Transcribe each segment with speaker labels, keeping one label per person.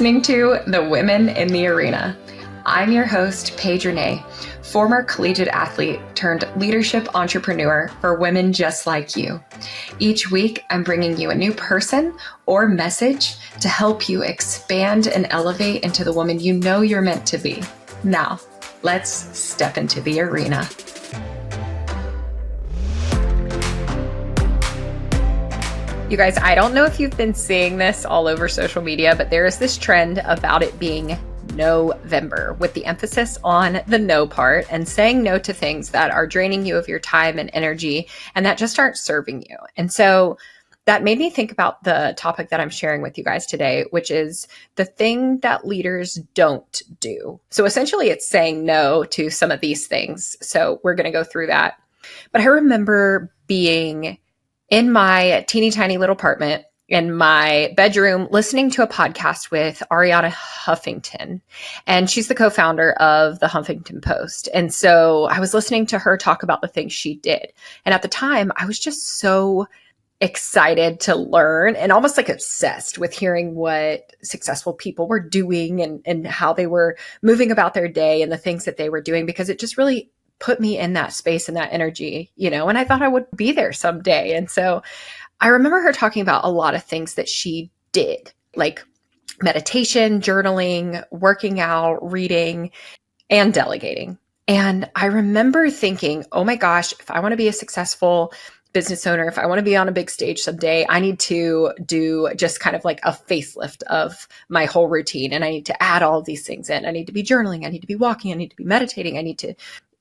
Speaker 1: listening to The Women in the Arena. I'm your host, Paige, former collegiate athlete turned leadership entrepreneur for women just like you. Each week, I'm bringing you a new person or message to help you expand and elevate into the woman you know you're meant to be. Now, let's step into the arena. You guys, I don't know if you've been seeing this all over social media, but there is this trend about it being November, with the emphasis on the no part and saying no to things that are draining you of your time and energy and that just aren't serving you. And so that made me think about the topic that I'm sharing with you guys today, which is the thing that leaders don't do. So essentially it's saying no to some of these things. So we're going to go through that. But I remember being in my teeny tiny little apartment in my bedroom, listening to a podcast with Ariana Huffington, and she's the co-founder of the Huffington Post. And so I was listening to her talk about the things she did. And at the time, I was just so excited to learn and almost like obsessed with hearing what successful people were doing and how they were moving about their day and the things that they were doing, because it just really put me in that space and that energy, and I thought I would be there someday. And so I remember her talking about a lot of things that she did, like meditation, journaling, working out, reading, and delegating. And I remember thinking, oh my gosh, if I want to be a successful business owner, if I want to be on a big stage someday, I need to do just kind of like a facelift of my whole routine. And I need to add all of these things in. I need to be journaling. I need to be walking. I need to be meditating. I need to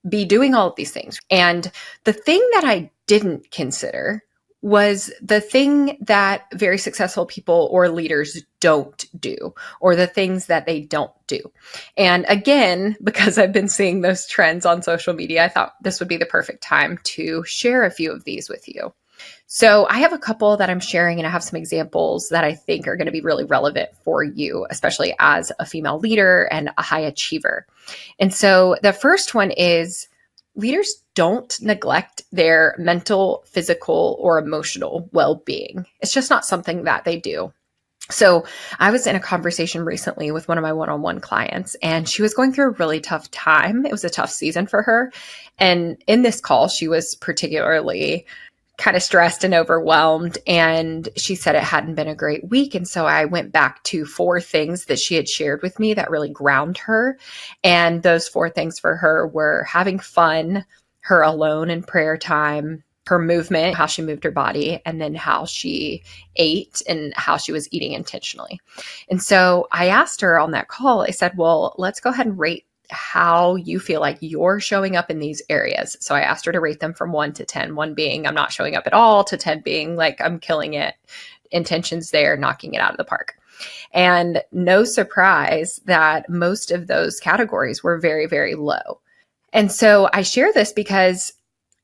Speaker 1: be doing all of these things. And the thing that I didn't consider was the thing that very successful people or leaders don't do, or the things that they don't do. And again, because I've been seeing those trends on social media, I thought this would be the perfect time to share a few of these with you. So I have a couple that I'm sharing, and I have some examples that I think are going to be really relevant for you, especially as a female leader and a high achiever. And so the first one is leaders don't neglect their mental, physical, or emotional well-being. It's just not something that they do. So I was in a conversation recently with one of my one-on-one clients, and she was going through a really tough time. It was a tough season for her. And in this call, she was particularly kind of stressed and overwhelmed. And she said it hadn't been a great week. And so I went back to 4 things that she had shared with me that really ground her. And those 4 things for her were having fun, her alone and prayer time, her movement, how she moved her body, and then how she ate and how she was eating intentionally. And so I asked her on that call, I said, well, let's go ahead and rate how you feel like you're showing up in these areas. So I asked her to rate them from 1 to 10, 1 being I'm not showing up at all, to 10 being like I'm killing it, intentions there, knocking it out of the park. And no surprise that most of those categories were very, very low. And so I share this because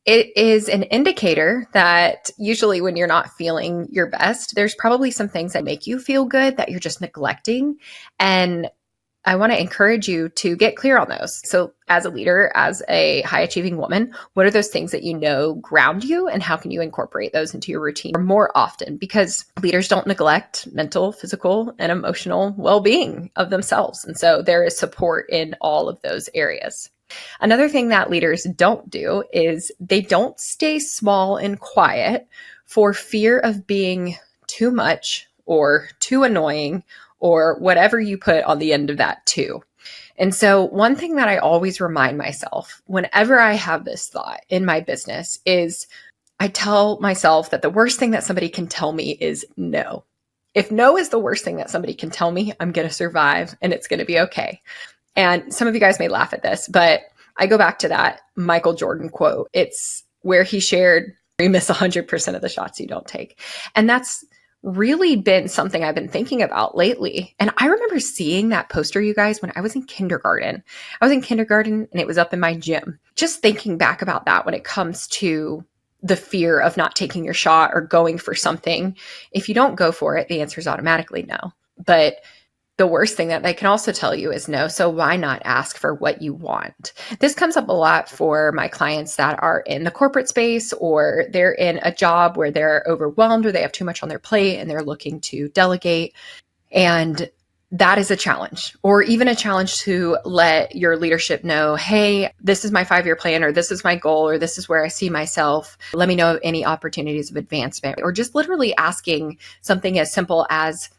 Speaker 1: it is an indicator that usually when you're not feeling your best, there's probably some things that make you feel good that you're just neglecting. And I want to encourage you to get clear on those. So as a leader, as a high achieving woman, what are those things that you know ground you, and how can you incorporate those into your routine more often? Because leaders don't neglect mental, physical, and emotional well-being of themselves. And so there is support in all of those areas. Another thing that leaders don't do is they don't stay small and quiet for fear of being too much or too annoying, or whatever you put on the end of that too. And so one thing that I always remind myself whenever I have this thought in my business is I tell myself that the worst thing that somebody can tell me is no. If no is the worst thing that somebody can tell me, I'm going to survive and it's going to be okay. And some of you guys may laugh at this, but I go back to that Michael Jordan quote. It's where he shared, you miss 100% of the shots you don't take. And that's really been something I've been thinking about lately. And I remember seeing that poster, you guys, when I was in kindergarten. I was in kindergarten and it was up in my gym. Just thinking back about that when it comes to the fear of not taking your shot or going for something. If you don't go for it, the answer is automatically no. But the worst thing that they can also tell you is no. So why not ask for what you want? This comes up a lot for my clients that are in the corporate space, or they're in a job where they're overwhelmed or they have too much on their plate and they're looking to delegate. And that is a challenge, or even a challenge to let your leadership know, hey, this is my 5-year plan, or this is my goal, or this is where I see myself. Let me know of any opportunities of advancement, or just literally asking something as simple as,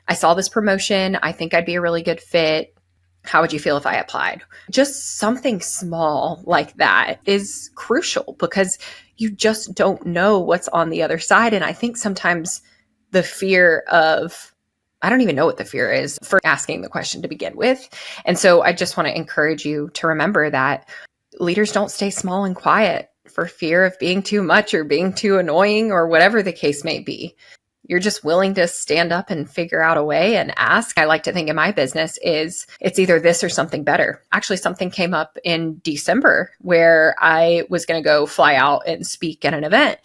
Speaker 1: I saw this promotion. I think I'd be a really good fit. How would you feel if I applied? Just something small like that is crucial because you just don't know what's on the other side. And I think sometimes the fear of, I don't even know what the fear is for asking the question to begin with. And so I just want to encourage you to remember that leaders don't stay small and quiet for fear of being too much or being too annoying or whatever the case may be. You're just willing to stand up and figure out a way and ask. I like to think in my business is it's either this or something better. Actually, something came up in December where I was going to go fly out and speak at an event.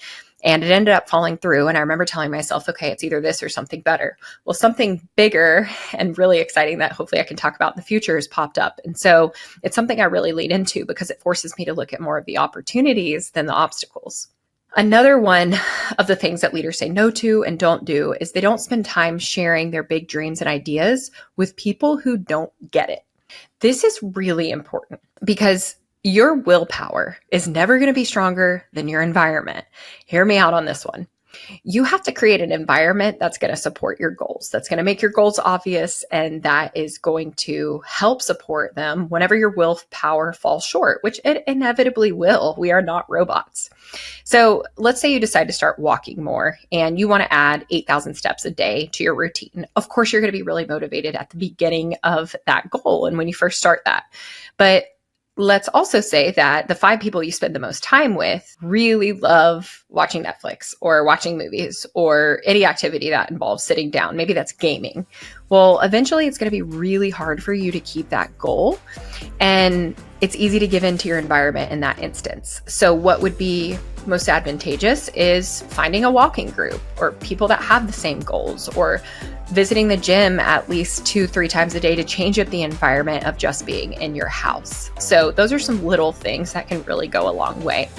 Speaker 1: And it ended up falling through. And I remember telling myself, okay, it's either this or something better. Well, something bigger and really exciting that hopefully I can talk about in the future has popped up. And so it's something I really lean into because it forces me to look at more of the opportunities than the obstacles. Another one of the things that leaders say no to and don't do is they don't spend time sharing their big dreams and ideas with people who don't get it. This is really important because your willpower is never going to be stronger than your environment. Hear me out on this one. You have to create an environment that's going to support your goals, that's going to make your goals obvious, and that is going to help support them whenever your willpower falls short, which it inevitably will. We are not robots. So let's say you decide to start walking more and you want to add 8,000 steps a day to your routine. Of course, you're going to be really motivated at the beginning of that goal and when you first start that. But let's also say that the 5 people you spend the most time with really love watching Netflix or watching movies or any activity that involves sitting down. Maybe that's gaming. Well, eventually it's going to be really hard for you to keep that goal. And it's easy to give into your environment in that instance. So what would be most advantageous is finding a walking group or people that have the same goals, or visiting the gym at least 2-3 times a day to change up the environment of just being in your house. So those are some little things that can really go a long way.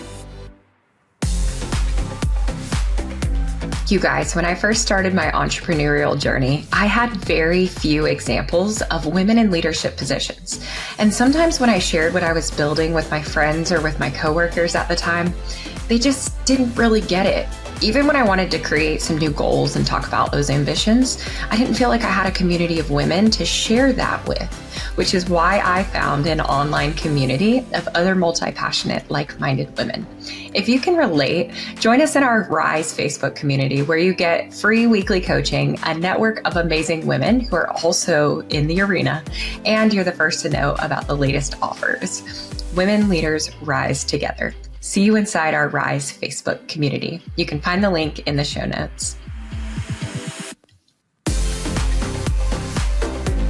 Speaker 1: You guys, when I first started my entrepreneurial journey, I had very few examples of women in leadership positions. And sometimes when I shared what I was building with my friends or with my coworkers at the time, they just didn't really get it. Even when I wanted to create some new goals and talk about those ambitions, I didn't feel like I had a community of women to share that with, which is why I found an online community of other multi-passionate, like-minded women. If you can relate, join us in our Rise Facebook community where you get free weekly coaching, a network of amazing women who are also in the arena, and you're the first to know about the latest offers. Women leaders rise together. See you inside our Rise Facebook community. You can find the link in the show notes.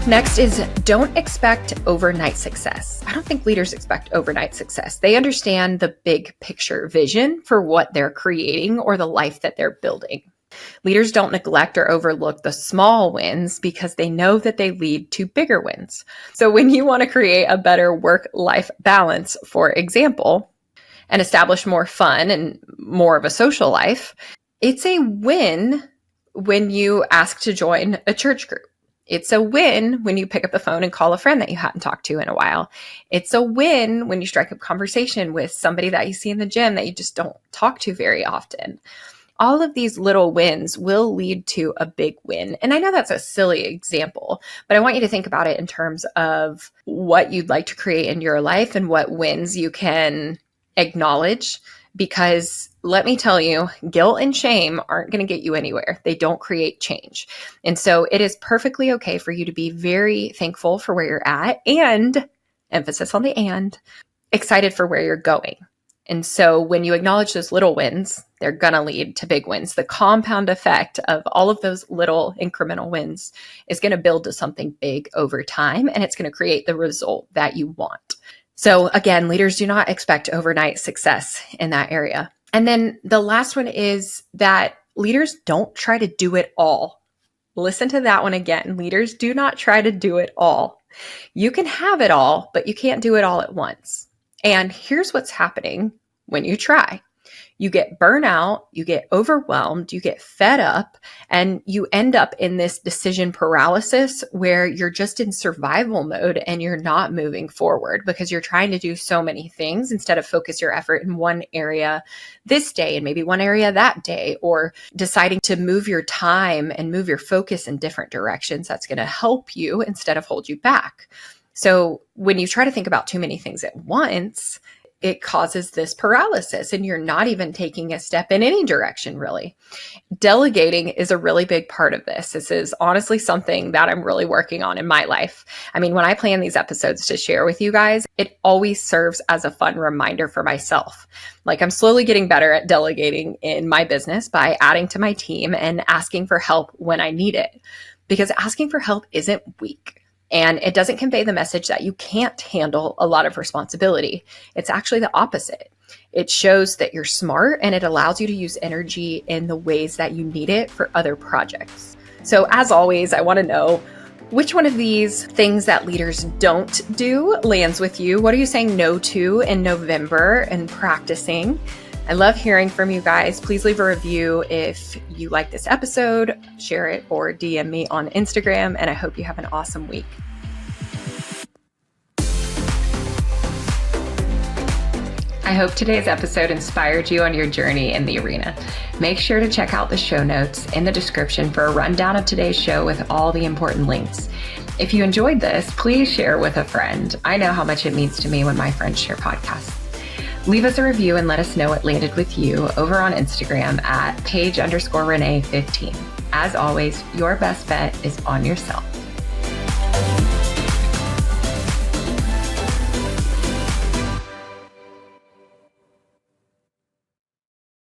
Speaker 1: Next is don't expect overnight success. I don't think leaders expect overnight success. They understand the big picture vision for what they're creating or the life that they're building. Leaders don't neglect or overlook the small wins because they know that they lead to bigger wins. So when you want to create a better work-life balance, for example, and establish more fun and more of a social life, it's a win when you ask to join a church group. It's a win when you pick up the phone and call a friend that you hadn't talked to in a while. It's a win when you strike up conversation with somebody that you see in the gym that you just don't talk to very often. All of these little wins will lead to a big win. And I know that's a silly example, but I want you to think about it in terms of what you'd like to create in your life and what wins you can acknowledge, because let me tell you, guilt and shame aren't going to get you anywhere. They don't create change. And so it is perfectly okay for you to be very thankful for where you're at and, emphasis on the and, excited for where you're going. And so when you acknowledge those little wins, they're going to lead to big wins. The compound effect of all of those little incremental wins is going to build to something big over time, and it's going to create the result that you want. So again, leaders do not expect overnight success in that area. And then the last one is that leaders don't try to do it all. Listen to that one again. Leaders do not try to do it all. You can have it all, but you can't do it all at once. And here's what's happening when you try. you get burnout, you get overwhelmed, you get fed up, and you end up in this decision paralysis where you're just in survival mode and you're not moving forward because you're trying to do so many things instead of focus your effort in one area this day and maybe one area that day, or deciding to move your time and move your focus in different directions that's going to help you instead of hold you back. So when you try to think about too many things at once, it causes this paralysis and you're not even taking a step in any direction, really. Delegating is a really big part of this. This is honestly something that I'm really working on in my life. I mean, when I plan these episodes to share with you guys, it always serves as a fun reminder for myself. Like, I'm slowly getting better at delegating in my business by adding to my team and asking for help when I need it, because asking for help isn't weak. And it doesn't convey the message that you can't handle a lot of responsibility. It's actually the opposite. It shows that you're smart and it allows you to use energy in the ways that you need it for other projects. So as always, I want to know which one of these things that leaders don't do lands with you. What are you saying no to in November and practicing? I love hearing from you guys. Please leave a review if you like this episode, share it, or DM me on Instagram, and I hope you have an awesome week. I hope today's episode inspired you on your journey in the arena. Make sure to check out the show notes in the description for a rundown of today's show with all the important links. If you enjoyed this, please share with a friend. I know how much it means to me when my friends share podcasts. Leave us a review and let us know it landed with you over on Instagram at Paige_Renee15. As always, your best bet is on yourself.